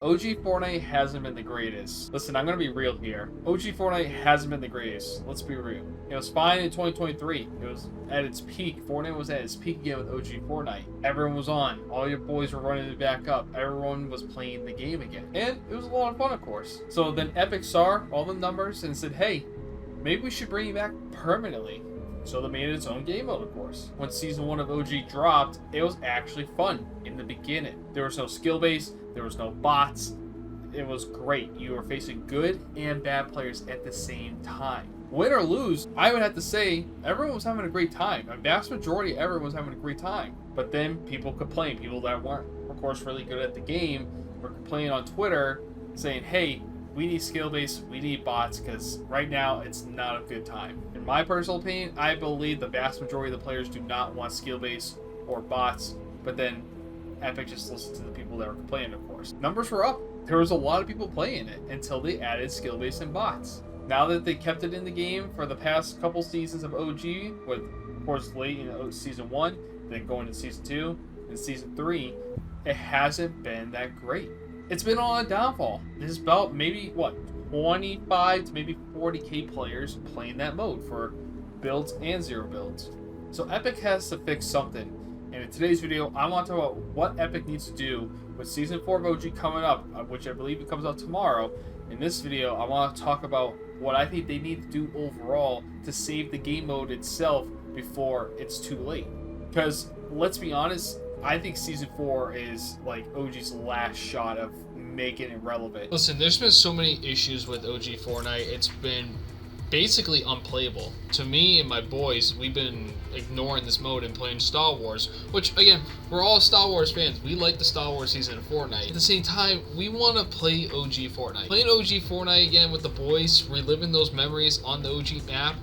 OG Fortnite hasn't been the greatest. Listen, I'm gonna be real here. OG Fortnite hasn't been the greatest. Let's be real. It was fine in 2023. It was at its peak. Fortnite was at its peak again with OG Fortnite. Everyone was on. All your boys were running it back up. Everyone was playing the game again. And it was a lot of fun, of course. So then Epic saw all the numbers and said, hey, maybe we should bring it back permanently. So they made its own game mode, of course. When Season 1 of OG dropped, it was actually fun in the beginning. There was no skill base, there was no bots. It was great. You were facing good and bad players at the same time. Win or lose, I would have to say everyone was having a great time. A vast majority of everyone was having a great time. But then people complained. People that weren't, of course, really good at the game were complaining on Twitter saying, hey, we need skill base, we need bots, because right now it's not a good time. In my personal opinion, I believe the vast majority of the players do not want skill base or bots, but then Epic just listened to the people that were complaining, of course. Numbers were up. There was a lot of people playing it until they added skill base and bots. Now that they kept it in the game for the past couple seasons of OG, with, of course, late in Season 1, then going to Season 2, and Season 3, it hasn't been that great. It's been on a downfall. There's about maybe, 25 to maybe 40k players playing that mode for builds and zero builds. So Epic has to fix something. And in today's video, I want to talk about what Epic needs to do with Season 4 of OG coming up, which I believe it comes out tomorrow. In this video, I want to talk about what I think they need to do overall to save the game mode itself before it's too late. Because, let's be honest, I think Season 4 is like OG's last shot of making it relevant. Listen, there's been so many issues with OG Fortnite. It's been basically unplayable. To me and my boys, we've been ignoring this mode and playing Star Wars, which, again, we're all Star Wars fans. We like the Star Wars season of Fortnite. At the same time, we want to play OG Fortnite. Playing OG Fortnite again with the boys, reliving those memories on the OG map,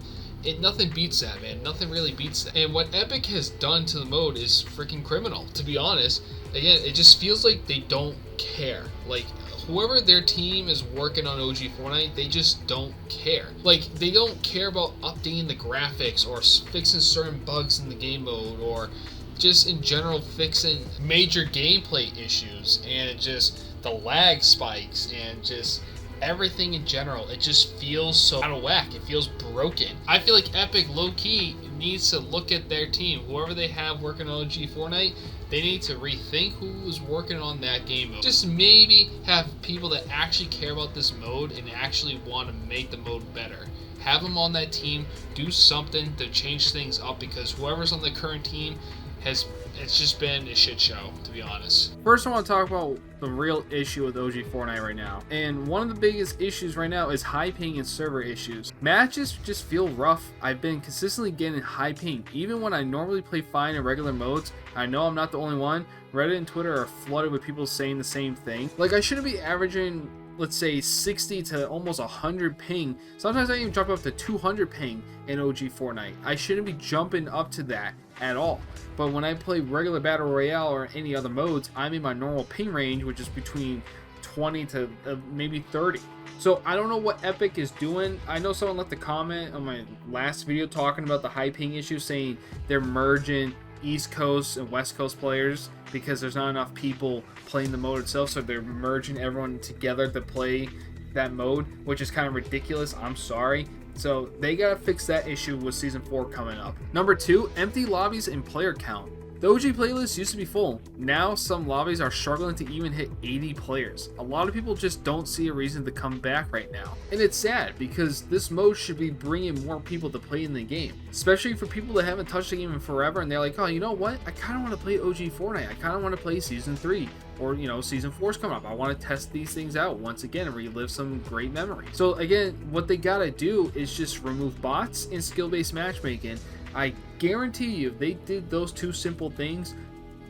nothing beats that, man. Nothing really beats that. And what Epic has done to the mode is freaking criminal, to be honest. Again, it just feels like they don't care. Like, whoever their team is working on OG Fortnite, they just don't care. Like, they don't care about updating the graphics or fixing certain bugs in the game mode or just in general fixing major gameplay issues and just the lag spikes and just everything in general. It just feels so out of whack. It feels broken. I feel like Epic low-key needs to look at their team. Whoever they have working on OG Fortnite, they need to rethink who is working on that game mode. Just maybe have people that actually care about this mode and actually want to make the mode better. Have them on that team, do something to change things up, because whoever's on the current team it's just been a shit show, to be honest. First, I want to talk about the real issue with OG Fortnite right now. And one of the biggest issues right now is high ping and server issues. Matches just feel rough. I've been consistently getting high ping. Even when I normally play fine in regular modes, I know I'm not the only one. Reddit and Twitter are flooded with people saying the same thing. Like, I shouldn't be averaging, let's say, 60 to almost 100 ping. Sometimes I even jump up to 200 ping in OG Fortnite. I shouldn't be jumping up to that at all. But when I play regular Battle Royale or any other modes, I'm in my normal ping range, which is between 20 to maybe 30. So I don't know what Epic is doing. I know someone left a comment on my last video talking about the high ping issue, saying they're merging East Coast and West Coast players because there's not enough people playing the mode itself, so they're merging everyone together to play that mode, which is kind of ridiculous. I'm sorry. So they gotta fix that issue with Season 4 coming up. Number 2, empty lobbies and player count. The OG playlist used to be full. Now some lobbies are struggling to even hit 80 players. A lot of people just don't see a reason to come back right now. And it's sad, because this mode should be bringing more people to play in the game. Especially for people that haven't touched the game in forever and they're like, oh, you know what? I kind of want to play OG Fortnite. I kind of want to play Season 3. Or, you know, Season 4's coming up. I want to test these things out once again and relive some great memories. So again, what they gotta do is just remove bots and skill-based matchmaking. I guarantee you, if they did those two simple things,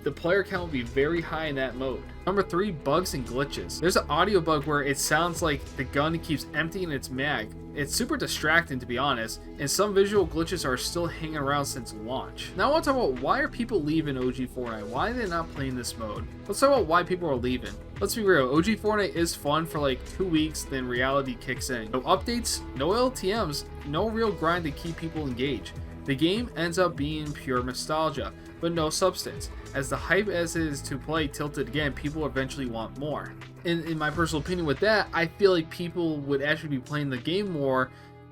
the player count would be very high in that mode. Number 3, bugs and glitches. There's an audio bug where it sounds like the gun keeps emptying its mag. It's super distracting, to be honest, and some visual glitches are still hanging around since launch. Now I want to talk about why are people leaving OG Fortnite? Why are they not playing this mode? Let's talk about why people are leaving. Let's be real, OG Fortnite is fun for like 2 weeks, then reality kicks in. No updates, no LTMs, no real grind to keep people engaged. The game ends up being pure nostalgia, but no substance. As the hype as it is to play tilted again, people eventually want more. in my personal opinion with that, I feel like people would actually be playing the game more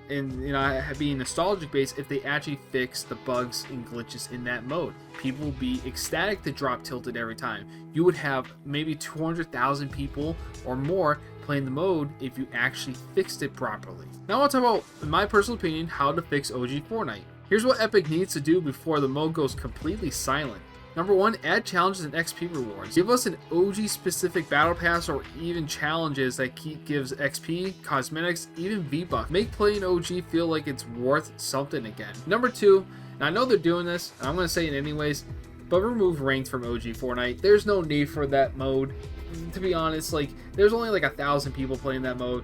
and, you know, being nostalgic based if they actually fix the bugs and glitches in that mode. People would be ecstatic to drop tilted every time. You would have maybe 200,000 people or more playing the mode if you actually fixed it properly. Now I want to talk about, in my personal opinion, how to fix OG Fortnite. Here's what Epic needs to do before the mode goes completely silent. Number 1, add challenges and XP rewards. Give us an OG specific battle pass or even challenges that gives XP, cosmetics, even V-Bucks. Make playing OG feel like it's worth something again. Number 2, and I know they're doing this, and I'm going to say it anyways, but remove ranked from OG Fortnite. There's no need for that mode. To be honest, like, there's only like 1,000 people playing that mode.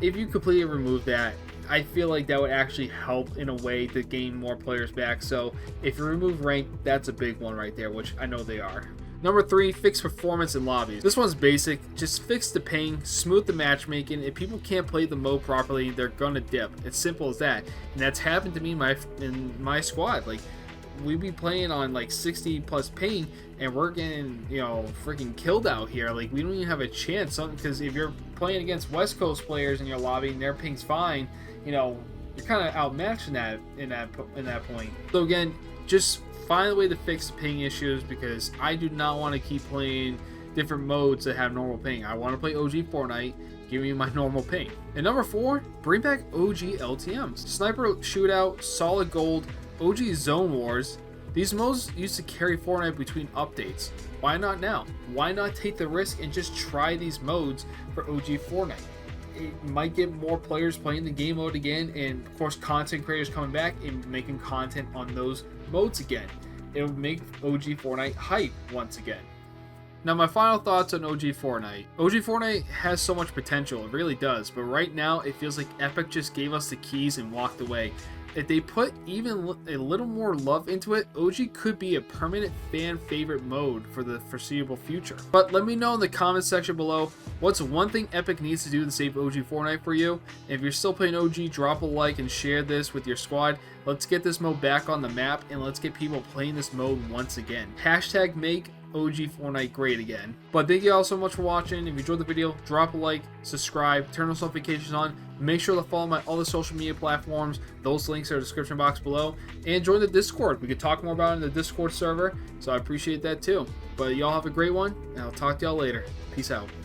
If you completely remove that, I feel like that would actually help in a way to gain more players back. So if you remove rank, that's a big one right there, which I know they are. Number 3, fix performance in lobbies. This one's basic. Just fix the ping, smooth the matchmaking. If people can't play the mode properly, they're gonna dip. It's simple as that. And that's happened to me in my squad. Like, we be playing on like 60 plus ping and we're getting, you know, freaking killed out here. Like, we don't even have a chance, because if you're playing against West Coast players in your lobby and their ping's fine, you know, you're kind of outmatched in that point. So again, just find a way to fix the ping issues, because I do not want to keep playing different modes that have normal ping. I want to play OG Fortnite. Give me my normal ping. And number 4, bring back OG LTMs. Sniper Shootout, Solid Gold, OG Zone Wars. These modes used to carry Fortnite between updates. Why not now? Why not take the risk and just try these modes for OG Fortnite? It might get more players playing the game mode again, and of course content creators coming back and making content on those modes again. It would make OG Fortnite hype once again. Now, my final thoughts on OG Fortnite. OG Fortnite has so much potential, it really does, but right now it feels like Epic just gave us the keys and walked away. If they put even a little more love into it, OG could be a permanent fan favorite mode for the foreseeable future. But let me know in the comments section below, what's one thing Epic needs to do to save OG Fortnite for you? And if you're still playing OG, drop a like and share this with your squad. Let's get this mode back on the map, and let's get people playing this mode once again. Hashtag make OG Fortnite great again. But thank you all so much for watching. If you enjoyed the video, drop a like, subscribe, turn those notifications on. Make sure to follow my other social media platforms. Those links are in the description box below. And join the Discord. We could talk more about it in the Discord server, so I appreciate that too. But y'all have a great one, and I'll talk to y'all later. Peace out.